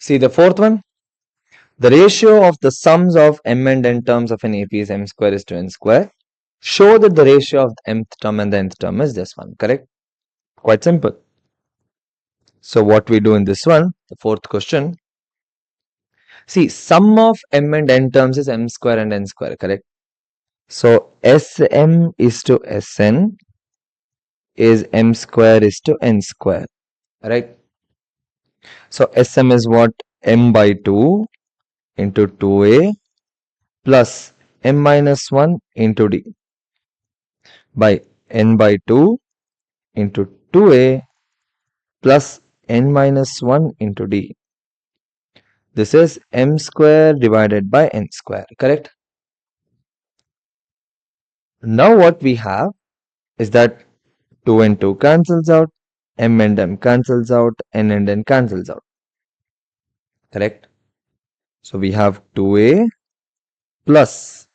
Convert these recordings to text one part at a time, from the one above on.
See the fourth one. The ratio of the sums of m and n terms of an AP is m square is to n square. Show that the ratio of the mth term and the nth term is this one, correct? Quite simple. So what we do in this one, the fourth question. See, sum of m and n terms is m square and n square, correct? So Sm is to Sn is m square is to n square, right? So Sm is what? M by 2 into 2a plus m minus 1 into d by n by 2 into 2a plus n minus 1 into d. This is m square divided by n square, correct? Now what we have is that 2 and 2 cancels out, m and m cancels out, n and n cancels out, correct? So we have 2a plus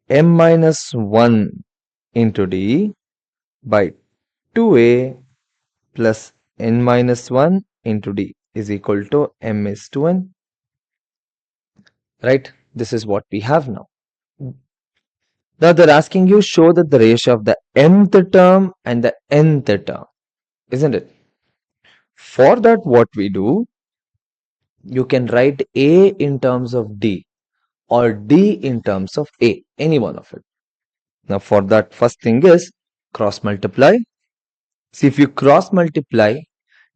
m minus 1 into d by 2a plus n minus 1 into d is equal to m is to n, right? This is what we have now. Now they're asking you show that the ratio of the mth term and the nth term, isn't it? For that what we do, you can write a in terms of d or d in terms of a, any one of it. Now for that, first thing is cross multiply. See, if you cross multiply,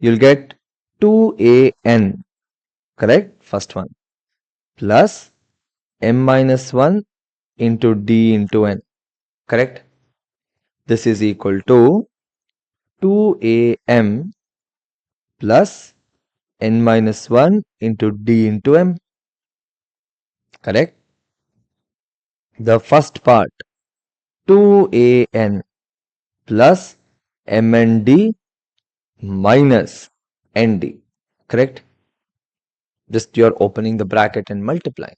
you'll get 2an, correct? First one, plus m minus 1 into d into n, correct? This is equal to 2am plus n minus 1 into d into m, correct? The first part, 2an plus m and d minus nd, correct? Just you're opening the bracket and multiplying,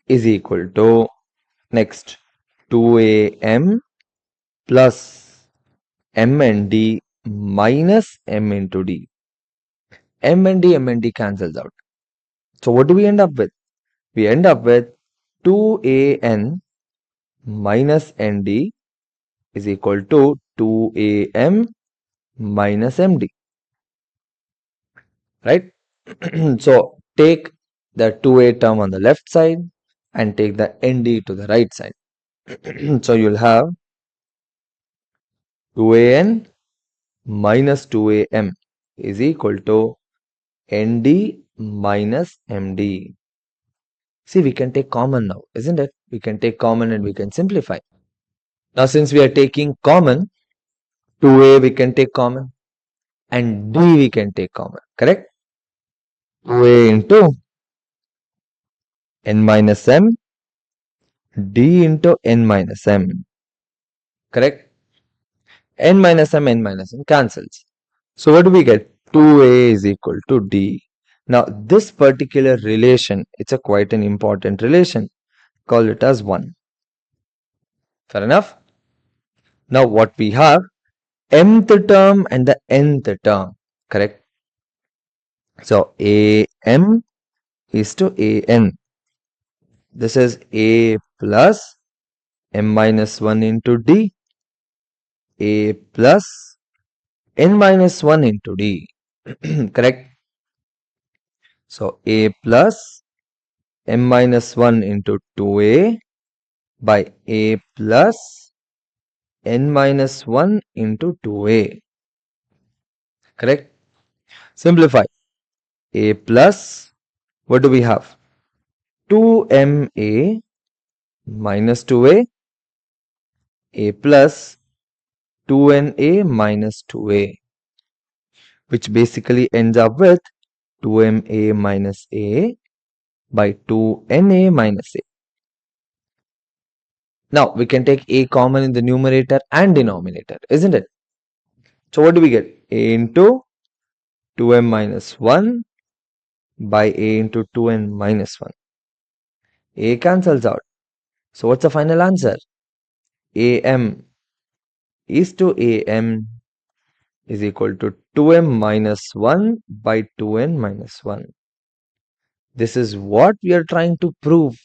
is equal to next 2am plus m and d minus m into d. M and d cancels out. So what do we end up with? We end up with 2an minus nd is equal to 2am minus md, right? So take the 2a term on the left side and take the nd to the right side. So you'll have 2an minus 2am is equal to nd minus md. See, we can take common now, isn't it? We can take common and we can simplify. Now, since we are taking common, 2a we can take common and d we can take common, correct? 2a into n minus m, d into n minus m, correct? N minus m cancels. So what do we get? 2a is equal to d. Now, this particular relation, it's a quite an important relation. Call it as 1. Fair enough? Now, what we have? Mth term and the nth term, correct? So, am is to an. This is a plus m minus 1 into d, a plus n minus 1 into d, correct? So, a plus m minus 1 into 2a by a plus n minus 1 into 2a, correct? Simplify. A plus, what do we have? 2ma minus 2a, a plus 2na minus 2a, which basically ends up with 2ma minus a by 2na minus a. Now, we can take a common in the numerator and denominator, isn't it? So, what do we get? A into 2m minus 1 by a into 2n minus 1. A cancels out. So, what's the final answer? Am is to am is equal to 2m minus 1 by 2n minus 1. This is what we are trying to prove.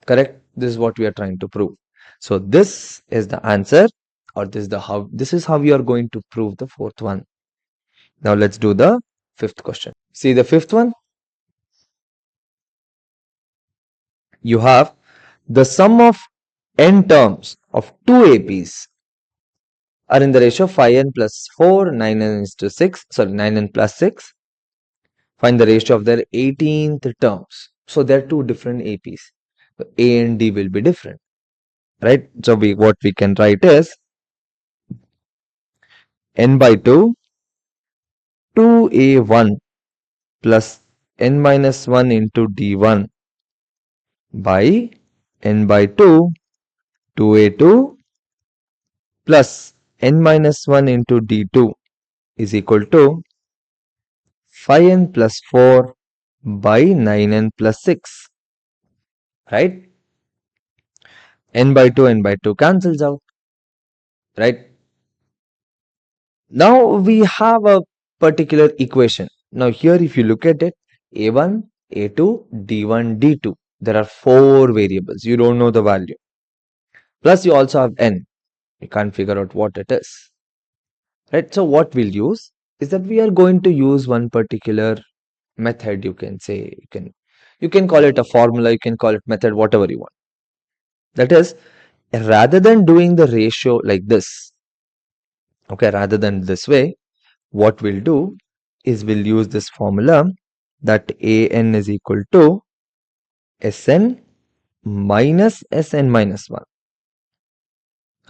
Correct? This is what we are trying to prove. So this is the answer, or this is how we are going to prove the fourth one. Now let's do the fifth question. See the fifth one? You have the sum of n terms of two APs are in the ratio 5n plus 4, 9n is to 6, sorry, 9n plus 6. Find the ratio of their 18th terms. So there are two different APs. So A and D will be different, right? So what we can write is n by 2, 2a1 plus n minus 1 into d1 by n by 2, 2a2 plus n minus 1 into d2 is equal to 5n plus 4 by 9n plus 6, right? N by 2 cancels out, right? Now we have a particular equation. Now here if you look at it, a1, a2, d1, d2, there are 4 variables. You don't know the value. Plus you also have n. You can't figure out what it is, right? So what we'll use is that we are going to use one particular method. You can say, you can call it a formula, you can call it method, whatever you want. That is, rather than doing the ratio like this, okay, rather than this way, what we'll do is we'll use this formula that an is equal to Sn minus Sn minus 1.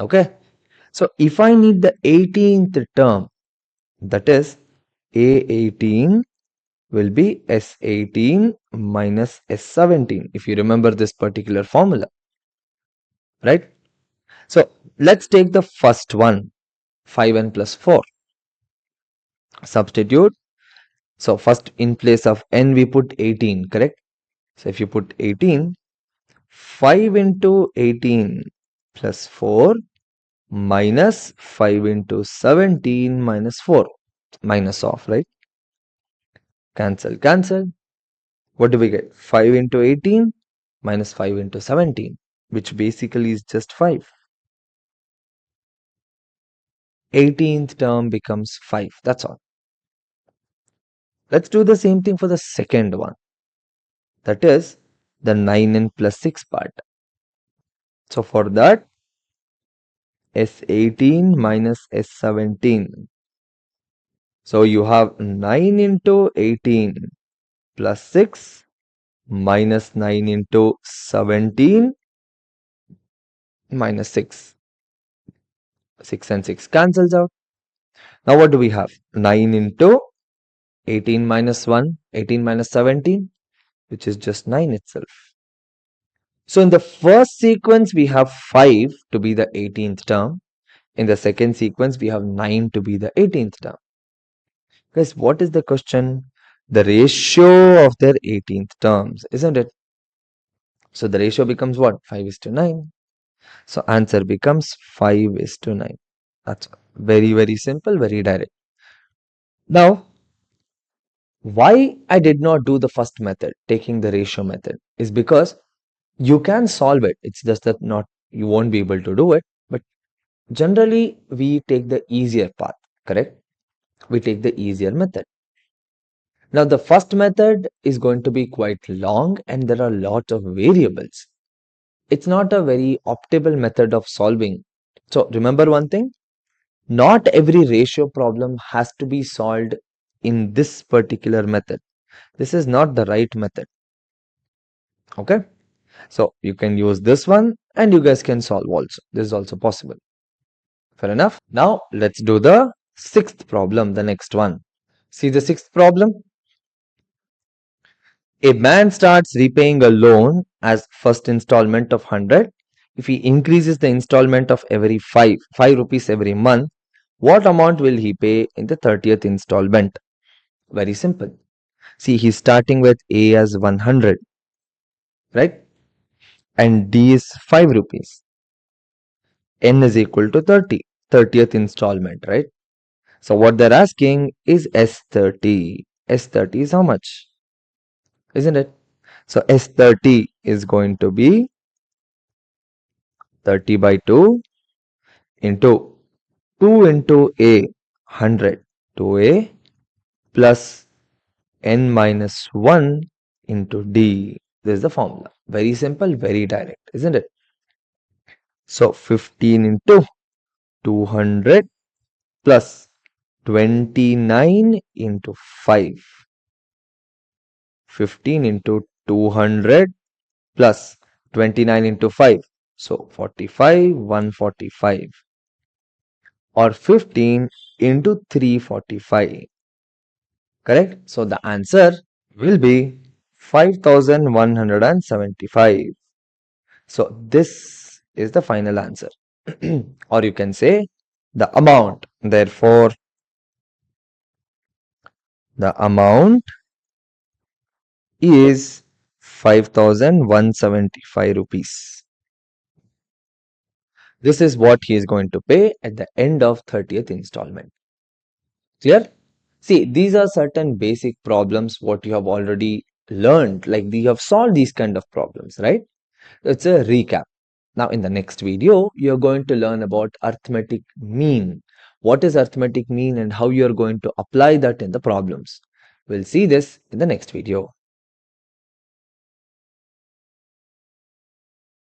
Okay, so if I need the 18th term, that is A18 will be S18 minus S17, if you remember this particular formula, right? So let's take the first one, 5n plus 4. Substitute. So first in place of n we put 18, correct? So if you put 18, 5 into 18 plus 4 minus 5 into 17 minus 4, minus off, right? Cancel, cancel. What do we get? 5 into 18 minus 5 into 17, which basically is just 5. 18th term becomes 5. That's all. Let's do the same thing for the second one. That is the 9n plus 6 part. So for that, S18 minus S17. So you have 9 into 18 plus 6 minus 9 into 17 minus 6. 6 and 6 cancels out. Now what do we have? 9 into 18 minus 1, 18 minus 17, which is just 9 itself. So in the first sequence, we have 5 to be the 18th term. In the second sequence, we have 9 to be the 18th term. Guys, what is the question? The ratio of their 18th terms, isn't it? So the ratio becomes what? 5 is to 9. So answer becomes 5 is to 9. That's very, very simple, very direct. Now, why I did not do the first method, taking the ratio method, is because you can solve it. It's just that you won't be able to do it. But generally, we take the easier path, correct? We take the easier method. Now, the first method is going to be quite long and there are a lot of variables. It's not a very optimal method of solving. So remember one thing, not every ratio problem has to be solved in this particular method. This is not the right method. Okay. So you can use this one and you guys can solve also. This is also possible. Fair enough. Now let's do the sixth problem, the next one. See the sixth problem. A man starts repaying a loan as first installment of 100. If he increases the installment of every 5 rupees every month, what amount will he pay in the 30th installment? Very simple. See, he's starting with A as 100, right? And D is 5 rupees. N is equal to 30, 30th installment, right? So what they're asking is S30. S30 is how much? Isn't it? So S30 is going to be 30 by 2 into 2 into A, 100. 2A plus N minus 1 into D. This is the formula. Very simple, very direct, isn't it? So 15 into 200 plus 29 into 5. 15 into 200 plus 29 into 5. So 45, 145. Or 15 into 345. Correct? So the answer will be 5175. So this is the final answer. Or you can say the amount. Therefore, the amount is 5175 rupees. This is what he is going to pay at the end of 30th installment. Clear? See, these are certain basic problems what you have already learned, like you have solved these kind of problems, right? It's a recap. Now in the next video, you're going to learn about arithmetic mean. What is arithmetic mean and how you're going to apply that in the problems. We'll see this in the next video.